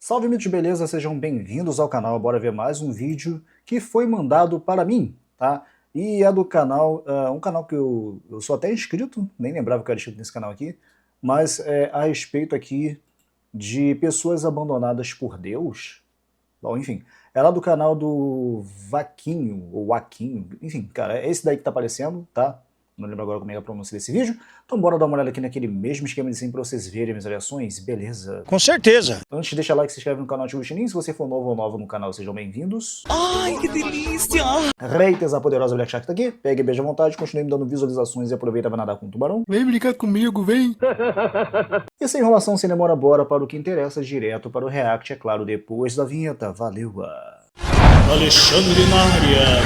Salve mitos, beleza? Sejam bem-vindos ao canal. Bora ver mais um vídeo que foi mandado para mim, tá? E é do canal, um canal que eu sou até inscrito, nem lembrava que eu era inscrito nesse canal aqui, mas é a respeito aqui de pessoas abandonadas por Deus. Bom, enfim, é lá do canal do Vaquinho, ou Waquinho, enfim, cara, é esse daí que tá aparecendo, tá? Não lembro agora como é a pronúncia desse vídeo. Então bora dar uma olhada aqui naquele mesmo esquema de sempre pra vocês verem minhas reações, beleza? Com certeza. Antes, deixa like, se inscreve no canal, ativa o sininho. Se você for novo ou nova no canal, sejam bem-vindos. Ai, que delícia! Reitas, a poderosa Black Shark tá aqui. Pegue e beija à vontade, continue me dando visualizações e aproveita pra nadar com o tubarão. Vem brincar comigo, vem! E sem enrolação, sem demora, bora para o que interessa, direto para o react, é claro, depois da vinheta. Valeu! Alexandre na área.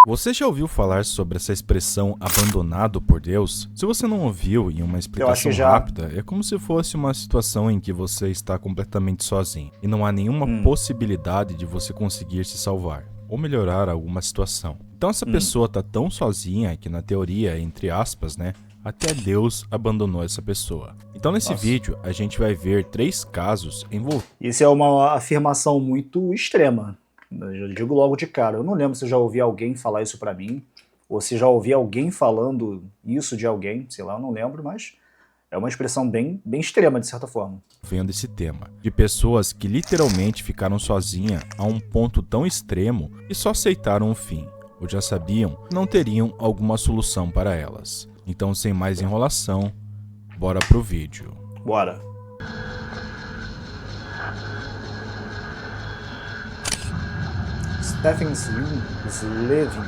Você já ouviu falar sobre essa expressão abandonado por Deus? Se você não ouviu em uma explicação rápida, é como se fosse uma situação em que você está completamente sozinho e não há nenhuma possibilidade de você conseguir se salvar ou melhorar alguma situação. Então essa pessoa está tão sozinha que na teoria, entre aspas, né, até Deus abandonou essa pessoa. Então nesse vídeo a gente vai ver 3 casos envolvidos. Isso é uma afirmação muito extrema. Eu digo logo de cara, eu não lembro se eu já ouvi alguém falar isso pra mim, ou se já ouvi alguém falando isso de alguém, sei lá, eu não lembro, mas é uma expressão bem extrema, de certa forma. Vendo esse tema, de pessoas que literalmente ficaram sozinhas a um ponto tão extremo e só aceitaram o fim, ou já sabiam que não teriam alguma solução para elas. Então, sem mais enrolação, bora pro vídeo. Bora! Stephen Slevin.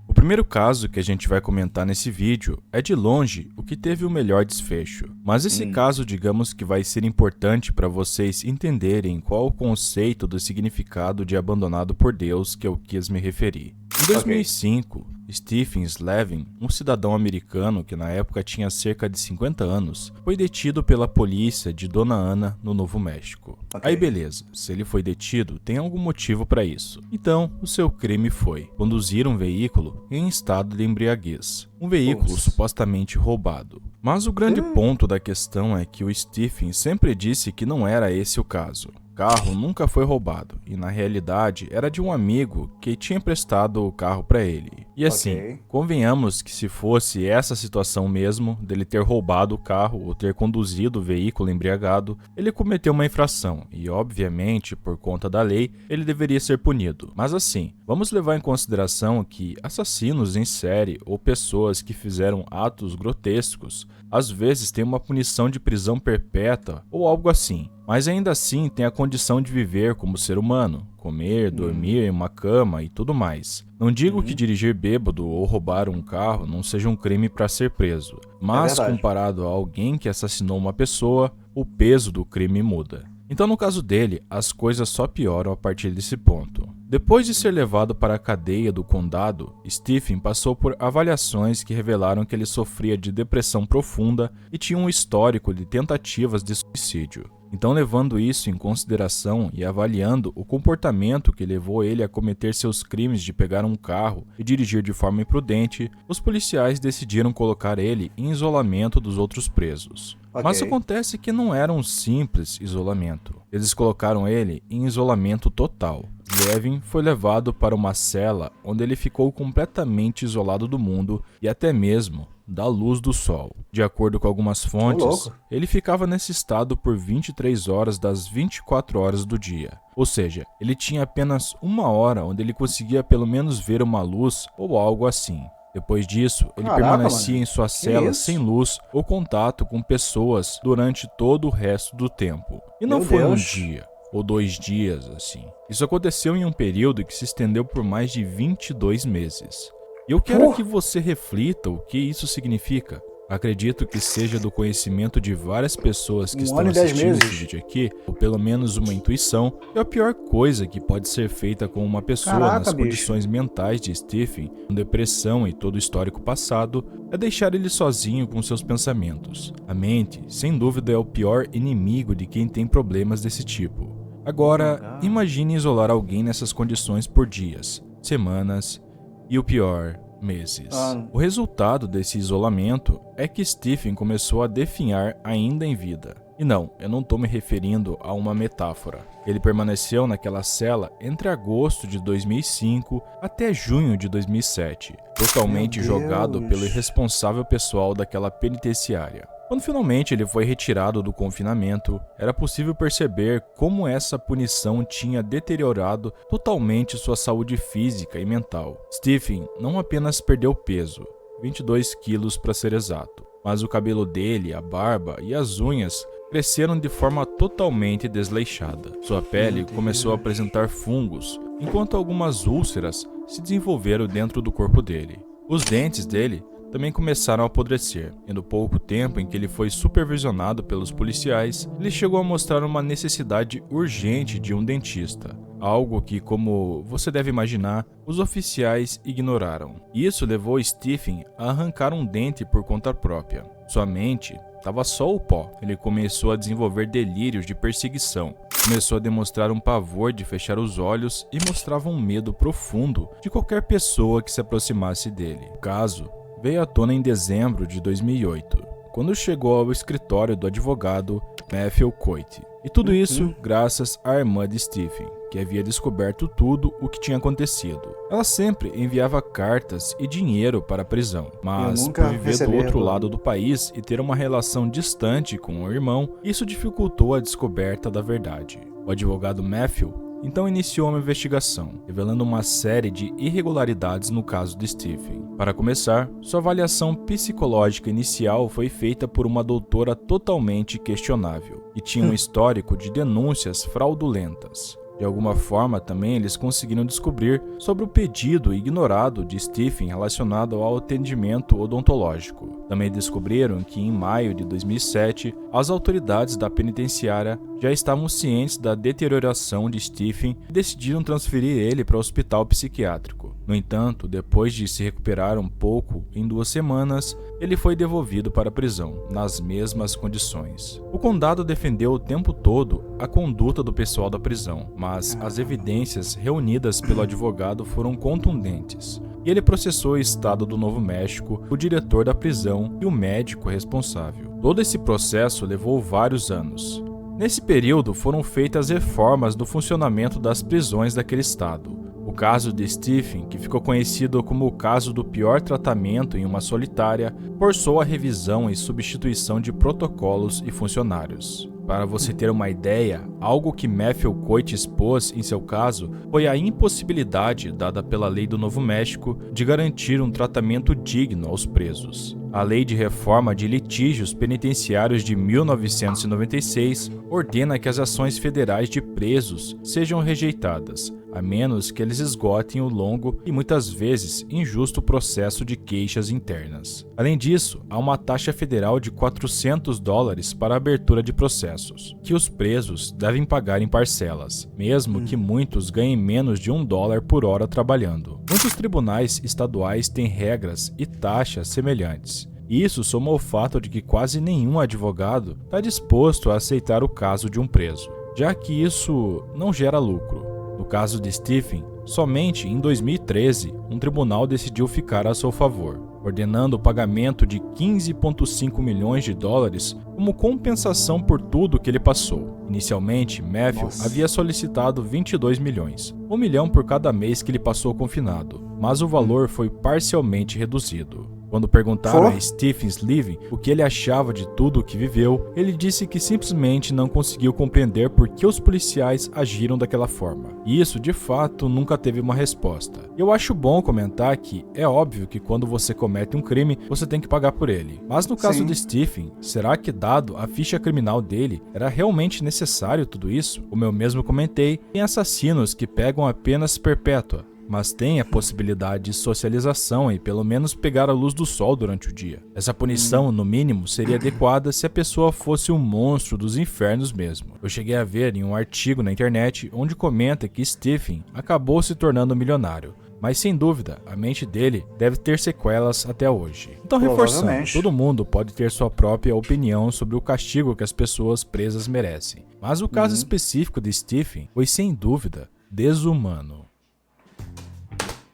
O primeiro caso que a gente vai comentar nesse vídeo é de longe o que teve o melhor desfecho. Mas esse caso, digamos que vai ser importante para vocês entenderem qual o conceito do significado de abandonado por Deus que eu quis me referir. Em 2005, Stephen Slevin, um cidadão americano que na época tinha cerca de 50 anos, foi detido pela polícia de Dona Ana, no Novo México. Aí beleza, se ele foi detido, tem algum motivo para isso. Então, o seu crime foi conduzir um veículo em estado de embriaguez. Um veículo supostamente roubado. Mas o grande ponto da questão é que o Stephen sempre disse que não era esse o caso. O carro nunca foi roubado e na realidade era de um amigo que tinha emprestado o carro para ele. E assim, convenhamos que se fosse essa situação mesmo, dele ter roubado o carro ou ter conduzido o veículo embriagado, ele cometeu uma infração e obviamente, por conta da lei, ele deveria ser punido. Mas assim, vamos levar em consideração que assassinos em série ou pessoas que fizeram atos grotescos, às vezes têm uma punição de prisão perpétua ou algo assim. Mas ainda assim tem a condição de viver como ser humano, comer, dormir em uma cama e tudo mais. Não digo que dirigir bêbado ou roubar um carro não seja um crime para ser preso, mas comparado a alguém que assassinou uma pessoa, o peso do crime muda. Então no caso dele, as coisas só pioram a partir desse ponto. Depois de ser levado para a cadeia do condado, Stephen passou por avaliações que revelaram que ele sofria de depressão profunda e tinha um histórico de tentativas de suicídio. Então, levando isso em consideração e avaliando o comportamento que levou ele a cometer seus crimes de pegar um carro e dirigir de forma imprudente, os policiais decidiram colocar ele em isolamento dos outros presos. Mas acontece que não era um simples isolamento. Eles colocaram ele em isolamento total. Slevin foi levado para uma cela onde ele ficou completamente isolado do mundo e até mesmo da luz do sol. De acordo com algumas fontes, ele ficava nesse estado por 23 horas das 24 horas do dia. Ou seja, ele tinha apenas uma hora onde ele conseguia pelo menos ver uma luz ou algo assim. Depois disso, ele permanecia em sua cela sem luz ou contato com pessoas durante todo o resto do tempo. E não foi um dia ou 2 dias assim. Isso aconteceu em um período que se estendeu por mais de 22 meses. E eu quero que você reflita o que isso significa. Acredito que seja do conhecimento de várias pessoas que estão assistindo esse vídeo aqui, ou pelo menos uma intuição, e a pior coisa que pode ser feita com uma pessoa nas condições mentais de Stephen, com depressão e todo o histórico passado, é deixar ele sozinho com seus pensamentos. A mente, sem dúvida, é o pior inimigo de quem tem problemas desse tipo. Agora, imagine isolar alguém nessas condições por dias, semanas e o pior, meses. O resultado desse isolamento é que Stephen começou a definhar ainda em vida. E não, eu não estou me referindo a uma metáfora. Ele permaneceu naquela cela entre agosto de 2005 até junho de 2007, totalmente jogado pelo irresponsável pessoal daquela penitenciária. Quando finalmente ele foi retirado do confinamento, era possível perceber como essa punição tinha deteriorado totalmente sua saúde física e mental. Stephen não apenas perdeu peso, 22 quilos para ser exato, mas o cabelo dele, a barba e as unhas cresceram de forma totalmente desleixada. Sua pele começou a apresentar fungos, enquanto algumas úlceras se desenvolveram dentro do corpo dele. Os dentes dele também começaram a apodrecer, e no pouco tempo em que ele foi supervisionado pelos policiais, ele chegou a mostrar uma necessidade urgente de um dentista, algo que, como você deve imaginar, os oficiais ignoraram. Isso levou Stephen a arrancar um dente por conta própria. Sua mente estava só o pó. Ele começou a desenvolver delírios de perseguição, começou a demonstrar um pavor de fechar os olhos e mostrava um medo profundo de qualquer pessoa que se aproximasse dele. O caso veio à tona em dezembro de 2008, quando chegou ao escritório do advogado Matthew Coit. E tudo isso graças à irmã de Stephen, que havia descoberto tudo o que tinha acontecido. Ela sempre enviava cartas e dinheiro para a prisão, mas por viver do outro lado do país e ter uma relação distante com o irmão, isso dificultou a descoberta da verdade. O advogado Matthew então iniciou uma investigação, revelando uma série de irregularidades no caso de Stephen. Para começar, sua avaliação psicológica inicial foi feita por uma doutora totalmente questionável, e tinha um histórico de denúncias fraudulentas. De alguma forma, também eles conseguiram descobrir sobre o pedido ignorado de Stephen relacionado ao atendimento odontológico. Também descobriram que, em maio de 2007, as autoridades da penitenciária já estavam cientes da deterioração de Stephen e decidiram transferir ele para o hospital psiquiátrico. No entanto, depois de se recuperar um pouco em 2 semanas, ele foi devolvido para a prisão, nas mesmas condições. O condado defendeu o tempo todo a conduta do pessoal da prisão, mas as evidências reunidas pelo advogado foram contundentes, e ele processou o estado do Novo México, o diretor da prisão e o médico responsável. Todo esse processo levou vários anos. Nesse período foram feitas reformas do funcionamento das prisões daquele estado. O caso de Stephen, que ficou conhecido como o caso do pior tratamento em uma solitária, forçou a revisão e substituição de protocolos e funcionários. Para você ter uma ideia, algo que Matthew Coit expôs em seu caso foi a impossibilidade dada pela lei do Novo México de garantir um tratamento digno aos presos. A Lei de Reforma de Litígios Penitenciários de 1996 ordena que as ações federais de presos sejam rejeitadas, a menos que eles esgotem o longo e muitas vezes injusto processo de queixas internas. Além disso, há uma taxa federal de $400 para a abertura de processos, que os presos devem pagar em parcelas, mesmo que muitos ganhem menos de $1 por hora trabalhando. Muitos tribunais estaduais têm regras e taxas semelhantes. Isso soma ao fato de que quase nenhum advogado está disposto a aceitar o caso de um preso, já que isso não gera lucro. No caso de Stephen, somente em 2013, um tribunal decidiu ficar a seu favor, ordenando o pagamento de $15,5 milhões como compensação por tudo que ele passou. Inicialmente, Matthew havia solicitado 22 milhões, 1 milhão por cada mês que ele passou confinado, mas o valor foi parcialmente reduzido. Quando perguntaram a Stephen Living o que ele achava de tudo o que viveu, ele disse que simplesmente não conseguiu compreender por que os policiais agiram daquela forma. E isso, de fato, nunca teve uma resposta. Eu acho bom comentar que é óbvio que quando você comete um crime, você tem que pagar por ele. Mas no caso de Stephen, será que dado a ficha criminal dele, era realmente necessário tudo isso? Como eu mesmo comentei, tem assassinos que pegam apenas perpétua, mas tem a possibilidade de socialização e pelo menos pegar a luz do sol durante o dia. Essa punição, no mínimo, seria adequada se a pessoa fosse um monstro dos infernos mesmo. Eu cheguei a ver em um artigo na internet onde comenta que Stephen acabou se tornando milionário, mas sem dúvida, a mente dele deve ter sequelas até hoje. Então, reforçando, todo mundo pode ter sua própria opinião sobre o castigo que as pessoas presas merecem. Mas o caso específico de Stephen foi, sem dúvida, desumano.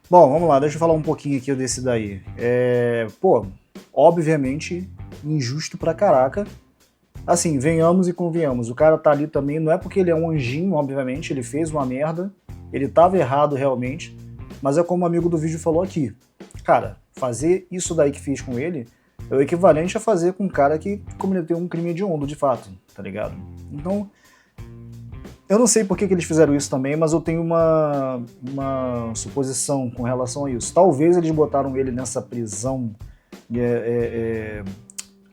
Bom, vamos lá, deixa eu falar um pouquinho aqui desse daí. Pô, obviamente, injusto pra caraca. Assim, venhamos e convenhamos, o cara tá ali também, não é porque ele é um anjinho, obviamente, ele fez uma merda, ele tava errado realmente, mas é como o amigo do vídeo falou aqui. Cara, fazer isso daí que fez com ele é o equivalente a fazer com um cara que cometeu um crime hediondo, de fato, tá ligado? Então, eu não sei por que eles fizeram isso também, mas eu tenho uma suposição com relação a isso. Talvez eles botaram ele nessa prisão,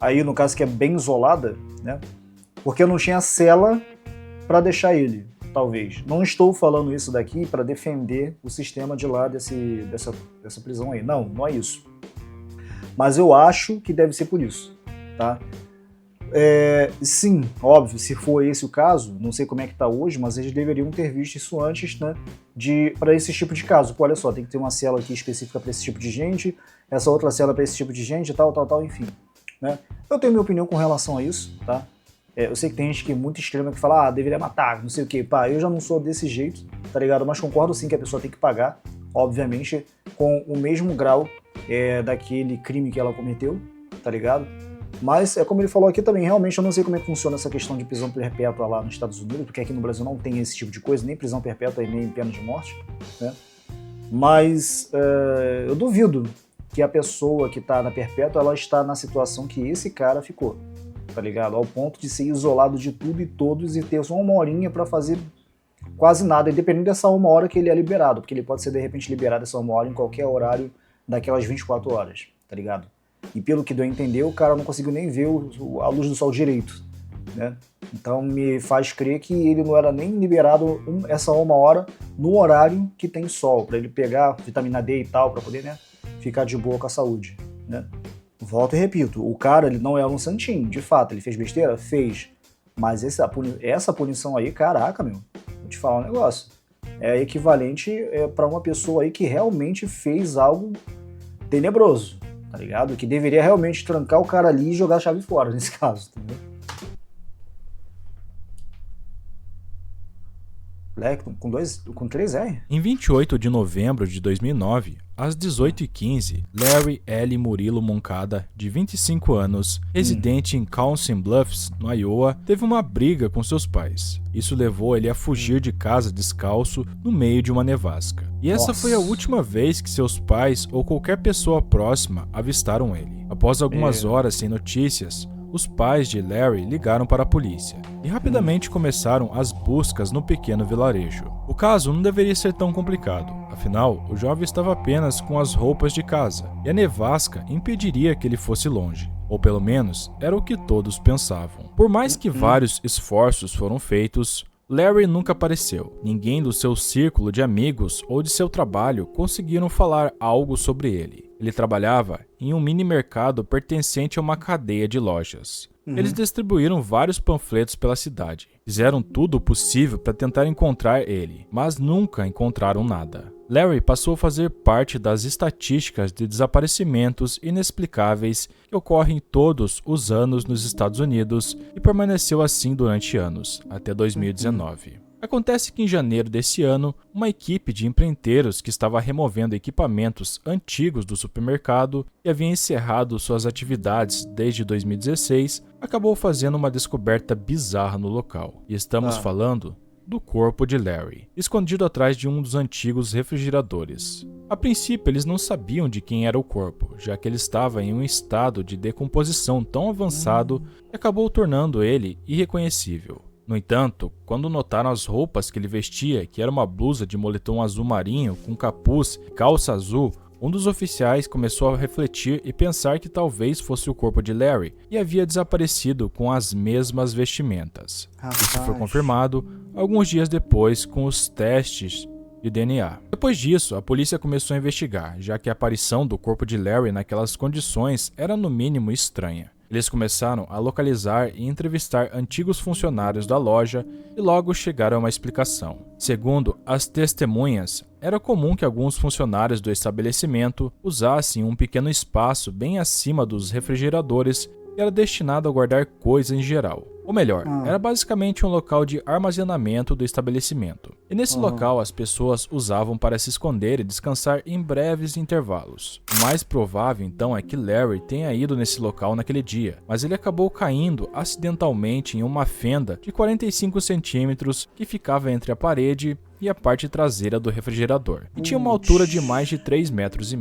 aí no caso que é bem isolada, né? Porque não tinha cela para deixar ele, talvez. Não estou falando isso daqui para defender o sistema de lá dessa prisão aí. Não, não é isso. Mas eu acho que deve ser por isso, tá? Sim, óbvio, se for esse o caso, não sei como é que tá hoje, mas eles deveriam ter visto isso antes, né? Para esse tipo de caso. Pô, olha só, tem que ter uma cela aqui específica para esse tipo de gente, essa outra cela para esse tipo de gente, tal, enfim. Né? Eu tenho minha opinião com relação a isso, tá? Eu sei que tem gente que é muito extrema que fala, deveria matar, não sei o que, pá, eu já não sou desse jeito, tá ligado? Mas concordo sim que a pessoa tem que pagar, obviamente, com o mesmo grau daquele crime que ela cometeu, tá ligado? Mas é como ele falou aqui também, realmente eu não sei como é que funciona essa questão de prisão perpétua lá nos Estados Unidos, porque aqui no Brasil não tem esse tipo de coisa, nem prisão perpétua e nem pena de morte, né? Mas eu duvido que a pessoa que tá na perpétua, ela está na situação que esse cara ficou, tá ligado? Ao ponto de ser isolado de tudo e todos e ter só uma horinha pra fazer quase nada, independente dessa uma hora que ele é liberado, porque ele pode ser de repente liberado essa uma hora em qualquer horário daquelas 24 horas, tá ligado? E pelo que deu a entender, o cara não conseguiu nem ver a luz do sol direito, né? Então me faz crer que ele não era nem liberado essa uma hora no horário que tem sol, pra ele pegar vitamina D e tal, pra poder, né, ficar de boa com a saúde, né? Volto e repito, o cara ele não era um santinho, de fato, ele fez besteira? Fez. Mas essa punição aí, caraca, meu, vou te falar um negócio, é equivalente pra uma pessoa aí que realmente fez algo tenebroso, tá ligado? Que deveria realmente trancar o cara ali e jogar a chave fora, nesse caso, entendeu? Moleque, com 3 R? Em 28 de novembro de 2009, às 18h15, Larry L. Murilo Moncada, de 25 anos, residente em Council Bluffs, no Iowa, teve uma briga com seus pais. Isso levou ele a fugir de casa descalço no meio de uma nevasca. E essa foi a última vez que seus pais ou qualquer pessoa próxima avistaram ele. Após algumas horas sem notícias, os pais de Larry ligaram para a polícia e rapidamente começaram as buscas no pequeno vilarejo. O caso não deveria ser tão complicado, afinal, o jovem estava apenas com as roupas de casa e a nevasca impediria que ele fosse longe. Ou pelo menos, era o que todos pensavam. Por mais que vários esforços foram feitos, Larry nunca apareceu. Ninguém do seu círculo de amigos ou de seu trabalho conseguiram falar algo sobre ele. Ele trabalhava em um mini mercado pertencente a uma cadeia de lojas. Eles distribuíram vários panfletos pela cidade. Fizeram tudo o possível para tentar encontrar ele, mas nunca encontraram nada. Larry passou a fazer parte das estatísticas de desaparecimentos inexplicáveis que ocorrem todos os anos nos Estados Unidos e permaneceu assim durante anos, até 2019. Acontece que em janeiro desse ano, uma equipe de empreiteiros que estava removendo equipamentos antigos do supermercado e havia encerrado suas atividades desde 2016, acabou fazendo uma descoberta bizarra no local. E estamos falando do corpo de Larry, escondido atrás de um dos antigos refrigeradores. A princípio, eles não sabiam de quem era o corpo, já que ele estava em um estado de decomposição tão avançado que acabou tornando ele irreconhecível. No entanto, quando notaram as roupas que ele vestia, que era uma blusa de moletom azul marinho com capuz e calça azul, um dos oficiais começou a refletir e pensar que talvez fosse o corpo de Larry e havia desaparecido com as mesmas vestimentas. Isso foi confirmado alguns dias depois com os testes de DNA. Depois disso, a polícia começou a investigar, já que a aparição do corpo de Larry naquelas condições era no mínimo estranha. Eles começaram a localizar e entrevistar antigos funcionários da loja e logo chegaram a uma explicação. Segundo as testemunhas, era comum que alguns funcionários do estabelecimento usassem um pequeno espaço bem acima dos refrigeradores e era destinado a guardar coisas em geral. Ou melhor, era basicamente um local de armazenamento do estabelecimento. E nesse local as pessoas usavam para se esconder e descansar em breves intervalos. O mais provável então é que Larry tenha ido nesse local naquele dia, mas ele acabou caindo acidentalmente em uma fenda de 45 centímetros que ficava entre a parede e a parte traseira do refrigerador, e tinha uma altura de mais de 3,5 metros.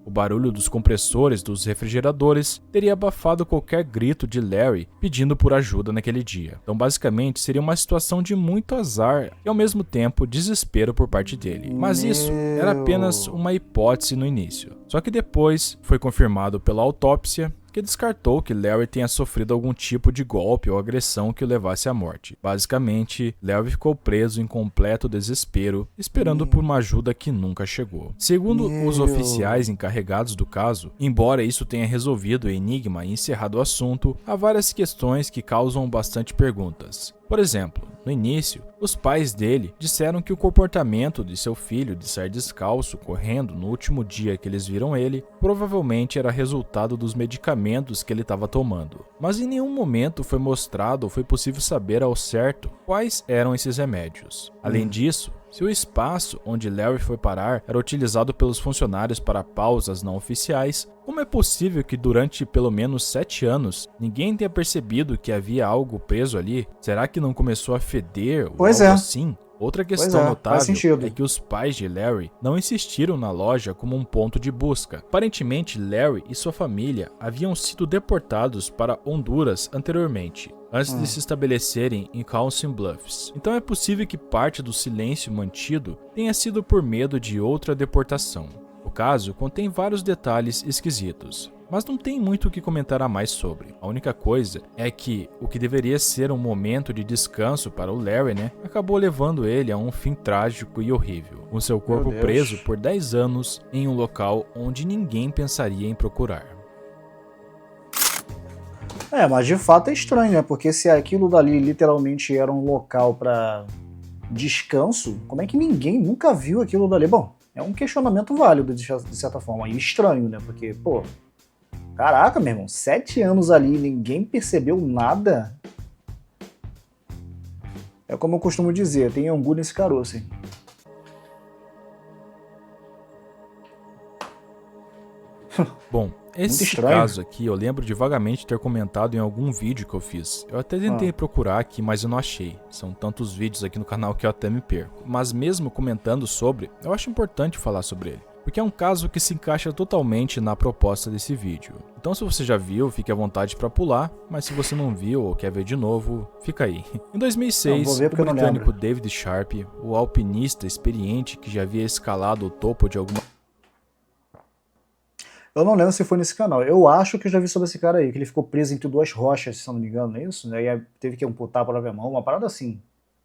O barulho dos compressores dos refrigeradores teria abafado qualquer grito de Larry pedindo por ajuda naquele dia. Então basicamente seria uma situação de muito azar e ao mesmo tempo desespero por parte dele. Mas isso era apenas uma hipótese no início. Só que depois foi confirmado pela autópsia que descartou que Larry tenha sofrido algum tipo de golpe ou agressão que o levasse à morte. Basicamente, Larry ficou preso em completo desespero, esperando por uma ajuda que nunca chegou. Segundo os oficiais encarregados do caso, embora isso tenha resolvido o enigma e encerrado o assunto, há várias questões que causam bastante perguntas. Por exemplo, no início, os pais dele disseram que o comportamento de seu filho de sair descalço correndo no último dia que eles viram ele provavelmente era resultado dos medicamentos que ele estava tomando. Mas em nenhum momento foi mostrado ou foi possível saber ao certo quais eram esses remédios. Além disso, se o espaço onde Larry foi parar era utilizado pelos funcionários para pausas não oficiais, como é possível que durante pelo menos 7 anos ninguém tenha percebido que havia algo preso ali? Será que não começou a feder ou algo assim? Outra questão notável é que os pais de Larry não insistiram na loja como um ponto de busca. Aparentemente, Larry e sua família haviam sido deportados para Honduras anteriormente, antes de se estabelecerem em Council Bluffs. Então é possível que parte do silêncio mantido tenha sido por medo de outra deportação. O caso contém vários detalhes esquisitos, mas não tem muito o que comentar a mais sobre. A única coisa é que o que deveria ser um momento de descanso para o Larry, acabou levando ele a um fim trágico e horrível, com seu corpo preso por 10 anos em um local onde ninguém pensaria em procurar. Mas de fato é estranho, né? Porque se aquilo dali literalmente era um local para descanso, como é que ninguém nunca viu aquilo dali? Bom, é um questionamento válido de certa forma, e estranho, né? Porque, caraca, meu irmão, 7 anos ali e ninguém percebeu nada? É como eu costumo dizer, tem angu nesse caroço, hein? Bom, esse caso aqui eu lembro de vagamente ter comentado em algum vídeo que eu fiz. Eu até tentei procurar aqui, mas eu não achei. São tantos vídeos aqui no canal que eu até me perco. Mas mesmo comentando sobre, eu acho importante falar sobre ele, porque é um caso que se encaixa totalmente na proposta desse vídeo. Então se você já viu, fique à vontade para pular, mas se você não viu ou quer ver de novo, fica aí. Em 2006, o britânico David Sharp, o alpinista experiente que já havia escalado o topo de alguma... Eu não lembro se foi nesse canal. Eu acho que eu já vi sobre esse cara aí, que ele ficou preso entre 2 rochas, se não me engano, não é isso? Aí teve que amputar a própria mão, uma parada assim.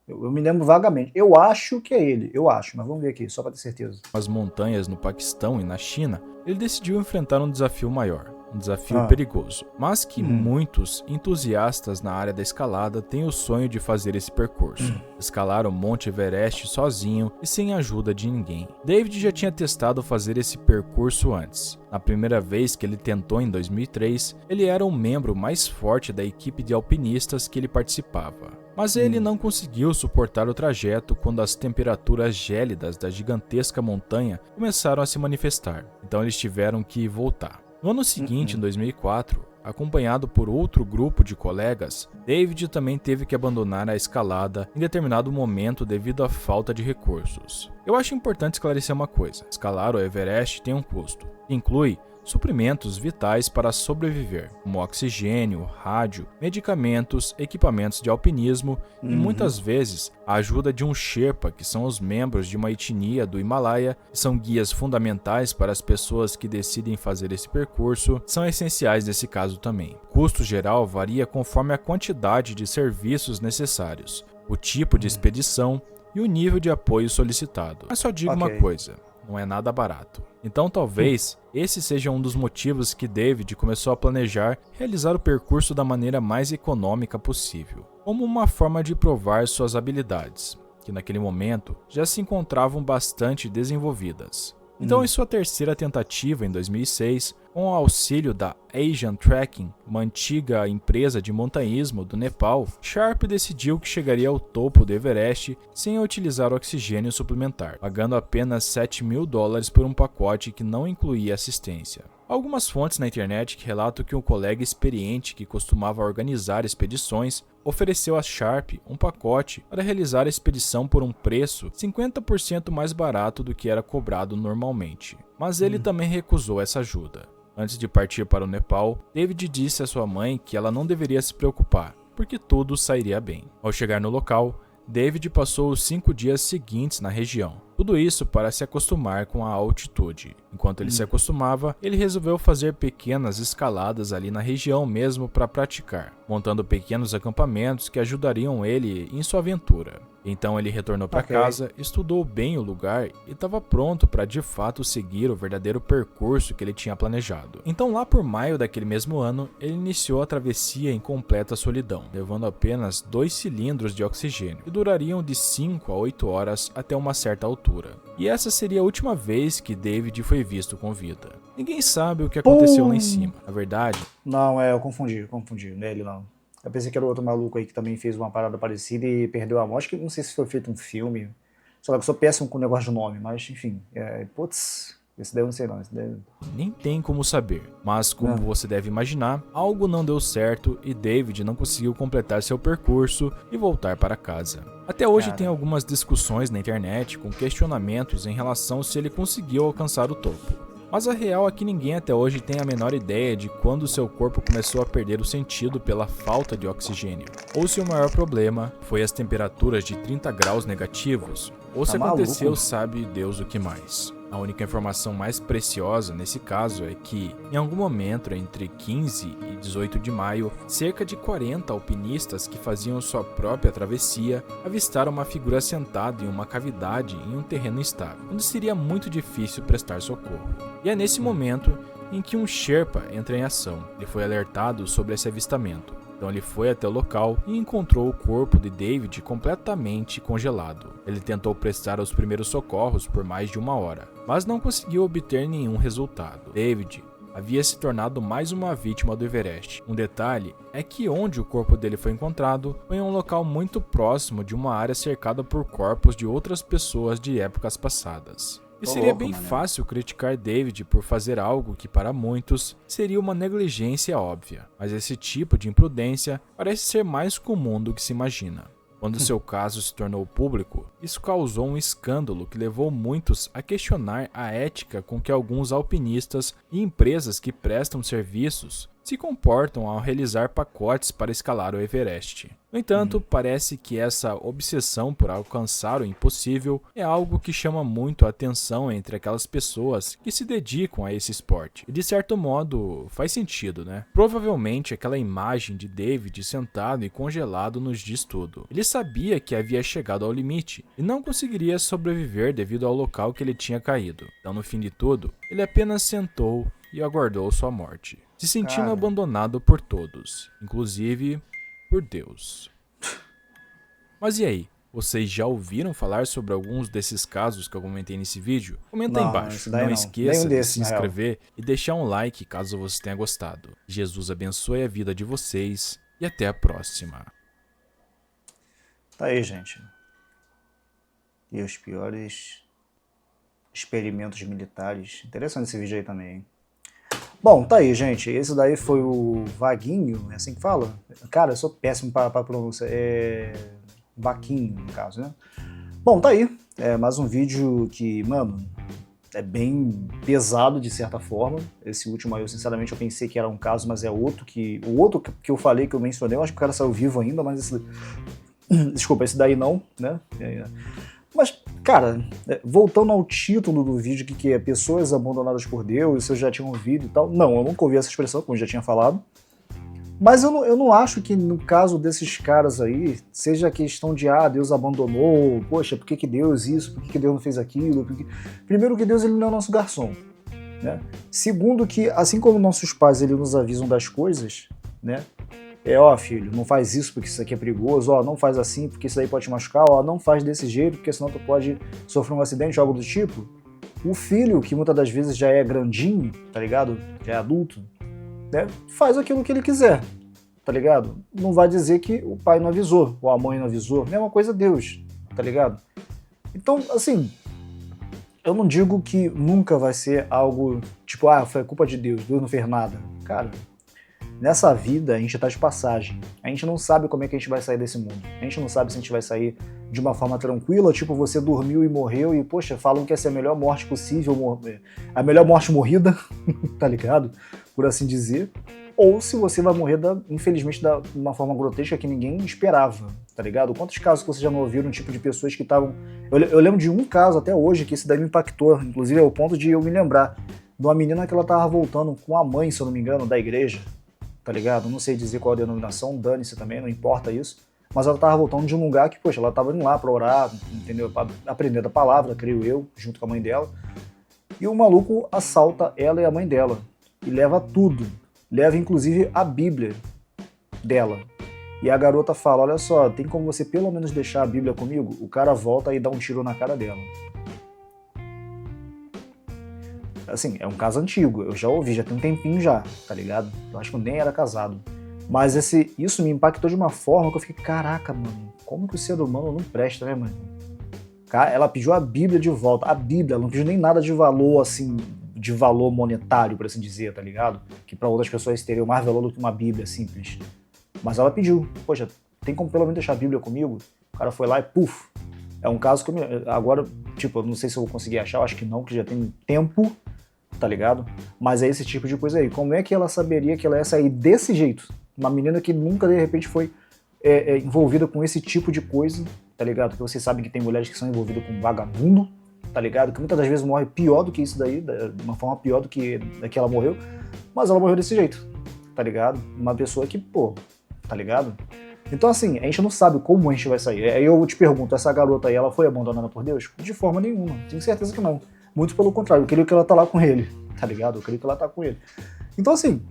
Eu me lembro vagamente. Eu acho que é ele, mas vamos ver aqui, só para ter certeza. Nas montanhas no Paquistão e na China, ele decidiu enfrentar um desafio maior, um desafio perigoso, mas que muitos entusiastas na área da escalada têm o sonho de fazer esse percurso. Escalar o Monte Everest sozinho e sem a ajuda de ninguém. David já tinha testado fazer esse percurso antes. Na primeira vez que ele tentou em 2003, ele era o membro mais forte da equipe de alpinistas que ele participava. Mas ele não conseguiu suportar o trajeto quando as temperaturas gélidas da gigantesca montanha começaram a se manifestar. Então eles tiveram que voltar. No ano seguinte, em 2004, acompanhado por outro grupo de colegas, David também teve que abandonar a escalada em determinado momento devido à falta de recursos. Eu acho importante esclarecer uma coisa: escalar o Everest tem um custo, que inclui suprimentos vitais para sobreviver, como oxigênio, rádio, medicamentos, equipamentos de alpinismo e muitas vezes a ajuda de um Sherpa, que são os membros de uma etnia do Himalaia, que são guias fundamentais para as pessoas que decidem fazer esse percurso, são essenciais nesse caso também. O custo geral varia conforme a quantidade de serviços necessários, o tipo de expedição e o nível de apoio solicitado. Mas só digo uma coisa: não é nada barato. Então talvez esse seja um dos motivos que David começou a planejar realizar o percurso da maneira mais econômica possível, como uma forma de provar suas habilidades, que naquele momento já se encontravam bastante desenvolvidas. Então em sua terceira tentativa, em 2006, Com o auxílio da Asian Trekking, uma antiga empresa de montanhismo do Nepal, Sharp decidiu que chegaria ao topo do Everest sem utilizar oxigênio suplementar, pagando apenas $7.000 por um pacote que não incluía assistência. Algumas fontes na internet que relatam que um colega experiente que costumava organizar expedições ofereceu a Sharp um pacote para realizar a expedição por um preço 50% mais barato do que era cobrado normalmente, mas ele também recusou essa ajuda. Antes de partir para o Nepal, David disse à sua mãe que ela não deveria se preocupar, porque tudo sairia bem. Ao chegar no local, David passou os 5 dias seguintes na região. Tudo isso para se acostumar com a altitude. Enquanto ele se acostumava, ele resolveu fazer pequenas escaladas ali na região mesmo para praticar, montando pequenos acampamentos que ajudariam ele em sua aventura. Então ele retornou para casa, estudou bem o lugar e estava pronto para de fato seguir o verdadeiro percurso que ele tinha planejado. Então lá por maio daquele mesmo ano, ele iniciou a travessia em completa solidão, levando apenas 2 cilindros de oxigênio, que durariam de 5 a 8 horas até uma certa altura. E essa seria a última vez que David foi visto com vida. Ninguém sabe o que aconteceu lá em cima, na verdade. Não, eu confundi, não é ele não. Eu pensei que era outro maluco aí que também fez uma parada parecida e perdeu a morte, que não sei se foi feito um filme. Sei lá, eu sou péssimo com o negócio de nome, mas enfim. Putz, esse daí eu não sei não. Esse daí... Nem tem como saber, mas como você deve imaginar, algo não deu certo e David não conseguiu completar seu percurso e voltar para casa. Até hoje tem algumas discussões na internet com questionamentos em relação se ele conseguiu alcançar o topo. Mas a real é que ninguém até hoje tem a menor ideia de quando seu corpo começou a perder o sentido pela falta de oxigênio, ou se o maior problema foi as temperaturas de 30 graus negativos, ou se aconteceu sabe Deus o que mais. A única informação mais preciosa nesse caso é que, em algum momento entre 15 e 18 de maio, cerca de 40 alpinistas que faziam sua própria travessia avistaram uma figura sentada em uma cavidade em um terreno instável, onde seria muito difícil prestar socorro. E é nesse momento em que um Sherpa entra em ação. Ele foi alertado sobre esse avistamento. Então ele foi até o local e encontrou o corpo de David completamente congelado. Ele tentou prestar os primeiros socorros por mais de 1 hora, mas não conseguiu obter nenhum resultado. David havia se tornado mais uma vítima do Everest. Um detalhe é que onde o corpo dele foi encontrado foi em um local muito próximo de uma área cercada por corpos de outras pessoas de épocas passadas. E seria bem fácil criticar David por fazer algo que para muitos seria uma negligência óbvia, mas esse tipo de imprudência parece ser mais comum do que se imagina. Quando seu caso se tornou público, isso causou um escândalo que levou muitos a questionar a ética com que alguns alpinistas e empresas que prestam serviços se comportam ao realizar pacotes para escalar o Everest. No entanto, parece que essa obsessão por alcançar o impossível é algo que chama muito a atenção entre aquelas pessoas que se dedicam a esse esporte. E de certo modo, faz sentido, né? Provavelmente aquela imagem de David sentado e congelado nos diz tudo. Ele sabia que havia chegado ao limite e não conseguiria sobreviver devido ao local que ele tinha caído. Então, no fim de tudo, ele apenas sentou e aguardou sua morte, se sentindo abandonado por todos, inclusive por Deus. Mas e aí? Vocês já ouviram falar sobre alguns desses casos que eu comentei nesse vídeo? Comenta aí embaixo. Não esqueça de se inscrever e deixar um like caso você tenha gostado. Jesus abençoe a vida de vocês e até a próxima. Tá aí, gente. E os piores experimentos militares. Interessante esse vídeo aí também, hein? Bom, tá aí, gente. Esse daí foi o Vaguinho, é assim que fala? Cara, eu sou péssimo para pronúncia. Vaquinho, no caso, né? Bom, tá aí. Mais um vídeo que, mano, é bem pesado de certa forma. Esse último aí, eu sinceramente, eu pensei que era um caso, mas é outro que... O outro que eu falei, que eu mencionei, eu acho que o cara saiu vivo ainda, mas esse... Desculpa, esse daí não, né? Mas, cara, voltando ao título do vídeo, que é pessoas abandonadas por Deus, vocês já tinham ouvido e tal. Não, eu nunca ouvi essa expressão, como eu já tinha falado. Mas eu não acho que no caso desses caras aí, seja a questão de, Deus abandonou, poxa, por que Deus isso, por que Deus não fez aquilo? Primeiro que Deus, ele não é o nosso garçom, né? Segundo que, assim como nossos pais, eles nos avisam das coisas, né? Filho, não faz isso porque isso aqui é perigoso, não faz assim porque isso aí pode te machucar, não faz desse jeito porque senão tu pode sofrer um acidente ou algo do tipo. O filho, que muitas das vezes já é grandinho, tá ligado? Já é adulto, né? Faz aquilo que ele quiser, tá ligado? Não vai dizer que o pai não avisou, ou a mãe não avisou. Mesma coisa Deus, tá ligado? Então, assim, eu não digo que nunca vai ser algo tipo, foi culpa de Deus, Deus não fez nada. Cara, nessa vida a gente tá de passagem. A gente não sabe como é que a gente vai sair desse mundo. A gente não sabe se a gente vai sair de uma forma tranquila, tipo você dormiu e morreu e, poxa, falam que essa é a melhor morte possível, a melhor morte morrida, tá ligado? Por assim dizer. Ou se você vai morrer, infelizmente, de uma forma grotesca que ninguém esperava, tá ligado? Quantos casos que vocês já não ouviram, tipo de pessoas que estavam... Eu lembro de um caso até hoje que esse daí me impactou, inclusive ao ponto de eu me lembrar de uma menina que ela tava voltando com a mãe, se eu não me engano, da igreja, tá ligado? Não sei dizer qual a denominação, dane-se também, não importa isso. Mas ela tava voltando de um lugar que, poxa, ela tava indo lá pra orar, entendeu? Pra aprender da palavra, creio eu, junto com a mãe dela. E o maluco assalta ela e a mãe dela. E leva tudo. Leva inclusive a Bíblia dela. E a garota fala, olha só, tem como você pelo menos deixar a Bíblia comigo? O cara volta e dá um tiro na cara dela. Assim, é um caso antigo, eu já ouvi, já tem um tempinho já, tá ligado? Eu acho que eu nem era casado. Mas isso me impactou de uma forma que eu fiquei, caraca, mano, como que o ser humano não presta, né, mano? Ela pediu a Bíblia de volta, a Bíblia, ela não pediu nem nada de valor, assim, de valor monetário, por assim dizer, tá ligado? Que pra outras pessoas teriam mais valor do que uma Bíblia simples. Mas ela pediu, poxa, tem como pelo menos deixar a Bíblia comigo? O cara foi lá e puf. É um caso que agora, tipo, eu não sei se eu vou conseguir achar, eu acho que não, que já tem tempo, tá ligado? Mas é esse tipo de coisa aí. Como é que ela saberia que ela ia sair desse jeito? Uma menina que nunca, de repente, foi envolvida com esse tipo de coisa, tá ligado? Porque vocês sabem que tem mulheres que são envolvidas com vagabundo, tá ligado? Que muitas das vezes morre pior do que isso daí, de uma forma pior do que ela morreu, mas ela morreu desse jeito, tá ligado? Uma pessoa que, pô, tá ligado? Então, assim, a gente não sabe como a gente vai sair. Aí eu te pergunto, essa garota aí, ela foi abandonada por Deus? De forma nenhuma, tenho certeza que não. Muito pelo contrário, eu creio que ela tá lá com ele, tá ligado? Eu creio que ela tá com ele. Então, assim,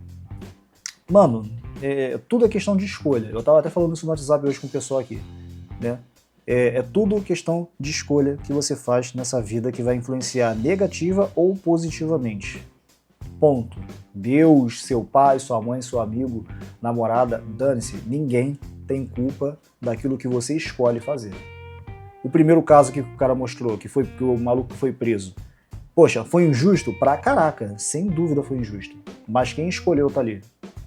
mano, tudo é questão de escolha. Eu tava até falando isso no WhatsApp hoje com o pessoal aqui, né? É tudo questão de escolha que você faz nessa vida que vai influenciar negativa ou positivamente. Ponto. Deus, seu pai, sua mãe, seu amigo, namorada, dane-se. Ninguém tem culpa daquilo que você escolhe fazer. O primeiro caso que o cara mostrou, que o maluco foi preso. Poxa, foi injusto? Pra caraca, sem dúvida foi injusto. Mas quem escolheu tá ali?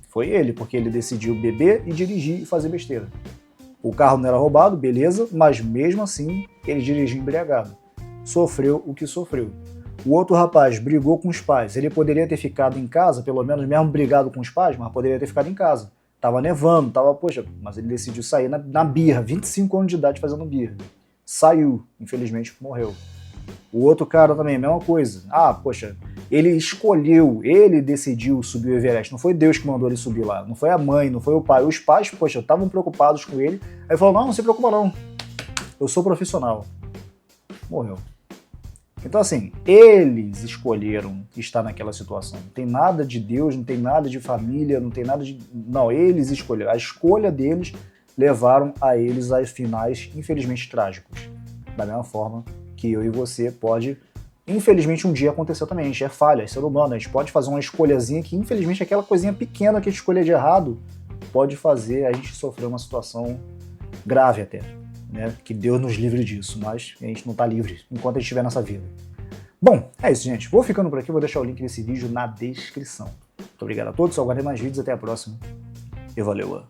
Foi ele, porque ele decidiu beber e dirigir e fazer besteira. O carro não era roubado, beleza, mas mesmo assim ele dirigiu embriagado. Sofreu o que sofreu. O outro rapaz brigou com os pais. Ele poderia ter ficado em casa, pelo menos mesmo brigado com os pais, mas poderia ter ficado em casa. Tava nevando, mas ele decidiu sair na birra, 25 anos de idade fazendo birra. Saiu, infelizmente morreu. O outro cara também, a mesma coisa. Ele escolheu, ele decidiu subir o Everest. Não foi Deus que mandou ele subir lá. Não foi a mãe, não foi o pai. Os pais, estavam preocupados com ele. Aí falou, não se preocupa não. Eu sou profissional. Morreu. Então, assim, eles escolheram estar naquela situação. Não tem nada de Deus, não tem nada de família, não tem nada de... Não, eles escolheram. A escolha deles levaram a eles a finais, infelizmente, trágicos. Da mesma forma que eu e você pode, infelizmente, um dia acontecer também. A gente é falha, é ser humano. A gente pode fazer uma escolhazinha que, infelizmente, aquela coisinha pequena que a gente escolher de errado pode fazer a gente sofrer uma situação grave até. Né? Que Deus nos livre disso, mas a gente não tá livre enquanto a gente estiver nessa vida. Bom, é isso, gente. Vou ficando por aqui, vou deixar o link desse vídeo na descrição. Muito obrigado a todos, aguardem mais vídeos, até a próxima e valeu!